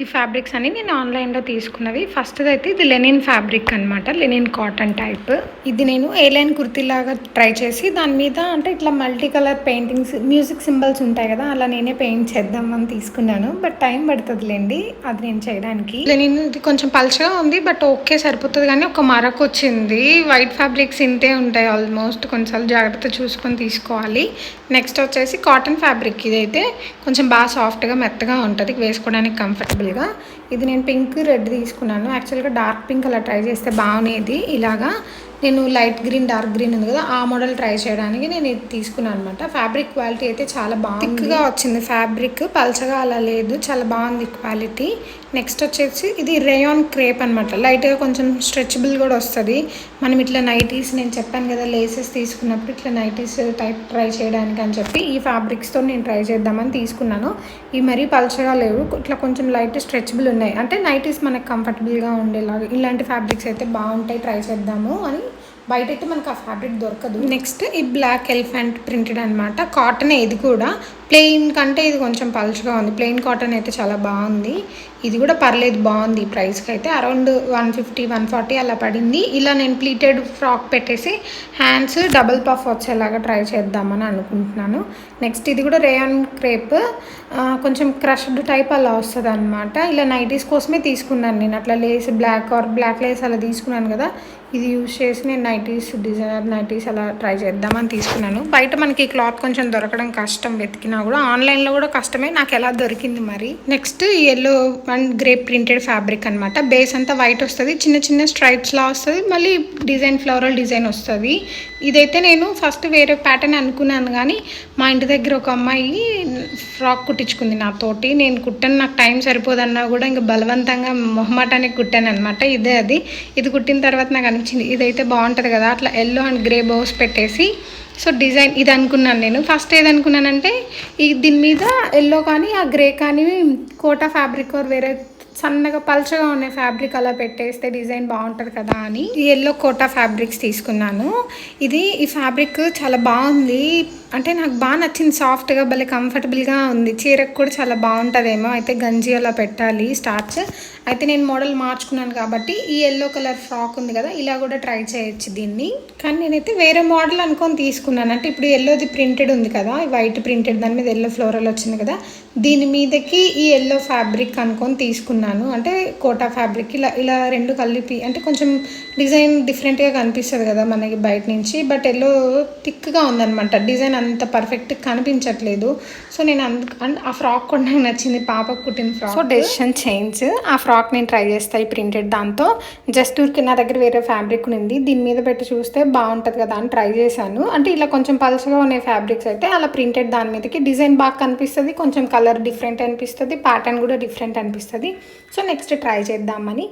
ఈ ఫ్యాబ్రిక్స్ అన్ని నేను ఆన్లైన్లో తీసుకున్నవి. ఫస్ట్ది అయితే ఇది లెనిన్ ఫ్యాబ్రిక్ అనమాట, లెనిన్ కాటన్ టైప్. ఇది నేను ఏ లైన్ కుర్తీలాగా ట్రై చేసి దాని మీద అంటే ఇట్లా multi colour paintings, music symbols ఉంటాయి కదా, అలా నేనే పెయింట్ చేద్దామని తీసుకున్నాను. బట్ టైం పడుతుందిలేండి అది నేను చేయడానికి. లెనిన్ ఇది కొంచెం పల్చగా ఉంది, బట్ ఓకే సరిపోతుంది. కానీ ఒక మరక వచ్చింది. వైట్ ఫ్యాబ్రిక్స్ ఇంతే ఉంటాయి ఆల్మోస్ట్, కొన్నిసార్లు జాగ్రత్త చూసుకొని తీసుకోవాలి. నెక్స్ట్ వచ్చేసి కాటన్ ఫ్యాబ్రిక్. ఇదైతే కొంచెం బాగా సాఫ్ట్గా మెత్తగా ఉంటుంది, వేసుకోవడానికి కంఫర్టబుల్. ఇది నేను పింక్ రెడ్ తీసుకున్నాను. యాక్చువల్గా డార్క్ పింక్ అలా ట్రై చేస్తే బాగునేది. ఇలాగా నేను లైట్ గ్రీన్ డార్క్ గ్రీన్ ఉంది కదా, ఆ మోడల్ ట్రై చేయడానికి నేను ఇది తీసుకున్నాను అనమాట. ఫ్యాబ్రిక్ క్వాలిటీ అయితే చాలా బాగుంది, థిక్గా వచ్చింది ఫ్యాబ్రిక్, పల్చగా అలా లేదు, చాలా బాగుంది క్వాలిటీ. నెక్స్ట్ వచ్చేసి ఇది రేయాన్ క్రేప్ అనమాట. లైట్గా కొంచెం స్ట్రెచబుల్ కూడా వస్తుంది. మనం ఇట్లా నైటీస్, నేను చెప్పాను కదా లేసెస్ తీసుకున్నప్పుడు ఇట్లా నైటీస్ టైప్ ట్రై చేయడానికి అని చెప్పి ఈ ఫ్యాబ్రిక్స్తో నేను ట్రై చేద్దామని తీసుకున్నాను. ఇవి మరీ పల్చగా లేవు, ఇట్లా కొంచెం లైట్ స్ట్రెచబుల్ ఉన్నాయి. అంటే నైటీస్ మనకు కంఫర్టబుల్గా ఉండేలాగా ఇలాంటి ఫ్యాబ్రిక్స్ అయితే బాగుంటాయి, ట్రై చేద్దాము అని. బయట అయితే మనకు ఆ ఫ్యాబ్రిక్ దొరకదు. నెక్స్ట్ ఈ బ్లాక్ ఎలిఫెంట్ ప్రింటెడ్ అనమాట, కాటన్. ఇది కూడా ప్లెయిన్ కంటే ఇది కొంచెం పల్చగా ఉంది. ప్లెయిన్ కాటన్ అయితే చాలా బాగుంది. ఇది కూడా పర్లేదు, బాగుంది. ఈ ప్రైస్కి అయితే అరౌండ్ 150 140 అలా పడింది. ఇలా నేను ప్లీటెడ్ ఫ్రాక్ పెట్టేసి హ్యాండ్స్ డబుల్ పఫ్ వచ్చేలాగా ట్రై చేద్దామని అనుకుంటున్నాను. నెక్స్ట్ ఇది కూడా రేయాన్ క్రేప్, కొంచెం క్రష్డ్ టైప్ అలా వస్తుంది అనమాట. ఇలా నైటీస్ కోసమే తీసుకున్నాను నేను. అట్లా లేస్ బ్లాక్ లేస్ అలా తీసుకున్నాను కదా, ఇది యూజ్ చేసి నేను నైటీస్, డిజైనర్ నైటీస్ అలా ట్రై చేద్దామని తీసుకున్నాను. బయట మనకి ఈ క్లాత్ కొంచెం దొరకడం కష్టం, వెతికినా కూడా. ఆన్లైన్లో కూడా కష్టమే, నాకు ఎలా దొరికింది మరి. Next yellow and grey printed fabric అనమాట. బేస్ అంతా వైట్ వస్తుంది, చిన్న చిన్న స్ట్రైప్స్లా వస్తుంది, మళ్ళీ డిజైన్ ఫ్లోరల్ డిజైన్ వస్తుంది. ఇదైతే నేను ఫస్ట్ వేరే ప్యాటర్న్ అనుకున్నాను, కానీ మా ఇంటి దగ్గర ఒక అమ్మాయి ఫ్రాక్ కుట్టించుకుంది నాతోటి. నేను కుట్టాను, నాకు టైం సరిపోదన్నా కూడా ఇంకా బలవంతంగా మొహమాటానికి కుట్టాను అనమాట. ఇది కుట్టిన తర్వాత నాకు అనిపించింది ఇదైతే బాగుంటుంది కదా, అట్లా ఎల్లో అండ్ గ్రే బౌస్ పెట్టేసి. సో డిజైన్ ఇది అనుకున్నాను నేను. ఫస్ట్ ఏదనుకున్నానంటే దీని మీద ఎల్లో కానీ ఆ గ్రే కానీ కోటా ఫ్యాబ్రిక్ వేరే సన్నగా పల్చగా ఉన్న ఫ్యాబ్రిక్ అలా పెట్టేస్తే డిజైన్ బాగుంటుంది కదా అని ఈ ఎల్లో కోటా ఫ్యాబ్రిక్స్ తీసుకున్నాను. ఈ ఫ్యాబ్రిక్ చాలా బాగుంది, అంటే నాకు బాగా నచ్చింది. సాఫ్ట్గా భలే కంఫర్టబుల్గా ఉంది. చీరకు కూడా చాలా బాగుంటుందేమో. అయితే గంజి అలా పెట్టాలి స్టార్చ్. అయితే నేను మోడల్ మార్చుకున్నాను కాబట్టి ఈ ఎల్లో కలర్ ఫ్రాక్ ఉంది కదా, ఇలా కూడా ట్రై చేయొచ్చు దీన్ని. కానీ నేనైతే వేరే మోడల్ అనుకొని తీసుకున్నాను. అంటే ఇప్పుడు ఎల్లోది ప్రింటెడ్ ఉంది కదా, వైట్ ప్రింటెడ్, దాని మీద ఎల్లో ఫ్లోరల్ వచ్చింది కదా, దీని మీదకి ఈ ఎల్లో ఫ్యాబ్రిక్ అనుకొని తీసుకున్నాను. అంటే కోటా ఫ్యాబ్రిక్ ఇలా రెండు కలిపి, అంటే కొంచెం డిజైన్ డిఫరెంట్గా కనిపిస్తుంది కదా మనకి బయట నుంచి, బట్ ఎల్లో థిక్గా ఉందన్నమాట. డిజైన్ అంత పర్ఫెక్ట్ కనిపించట్లేదు. సో నేను ఆ ఫ్రాక్ కూడా నాకు నచ్చింది, పాపకు కుట్టిన ఫ్రాక్. So decision change. ఆ ఫ్రాక్ నేను ట్రై చేస్తాను ఈ ప్రింటెడ్ దాంతో. జస్ట్ ఊరికి నా దగ్గర వేరే ఫ్యాబ్రిక్ ఉంది, దీని మీద పెట్టి చూస్తే బాగుంటుంది కదా అని ట్రై చేశాను. అంటే ఇలా కొంచెం పల్చగా ఉన్న ఫ్యాబ్రిక్స్ అయితే అలా ప్రింటెడ్ దాని మీదకి డిజైన్ బాగా కనిపిస్తుంది, కొంచెం కలర్ డిఫరెంట్ అనిపిస్తుంది, ప్యాటర్న్ కూడా డిఫరెంట్ అనిపిస్తుంది. సో నెక్స్ట్ ట్రై చేద్దామని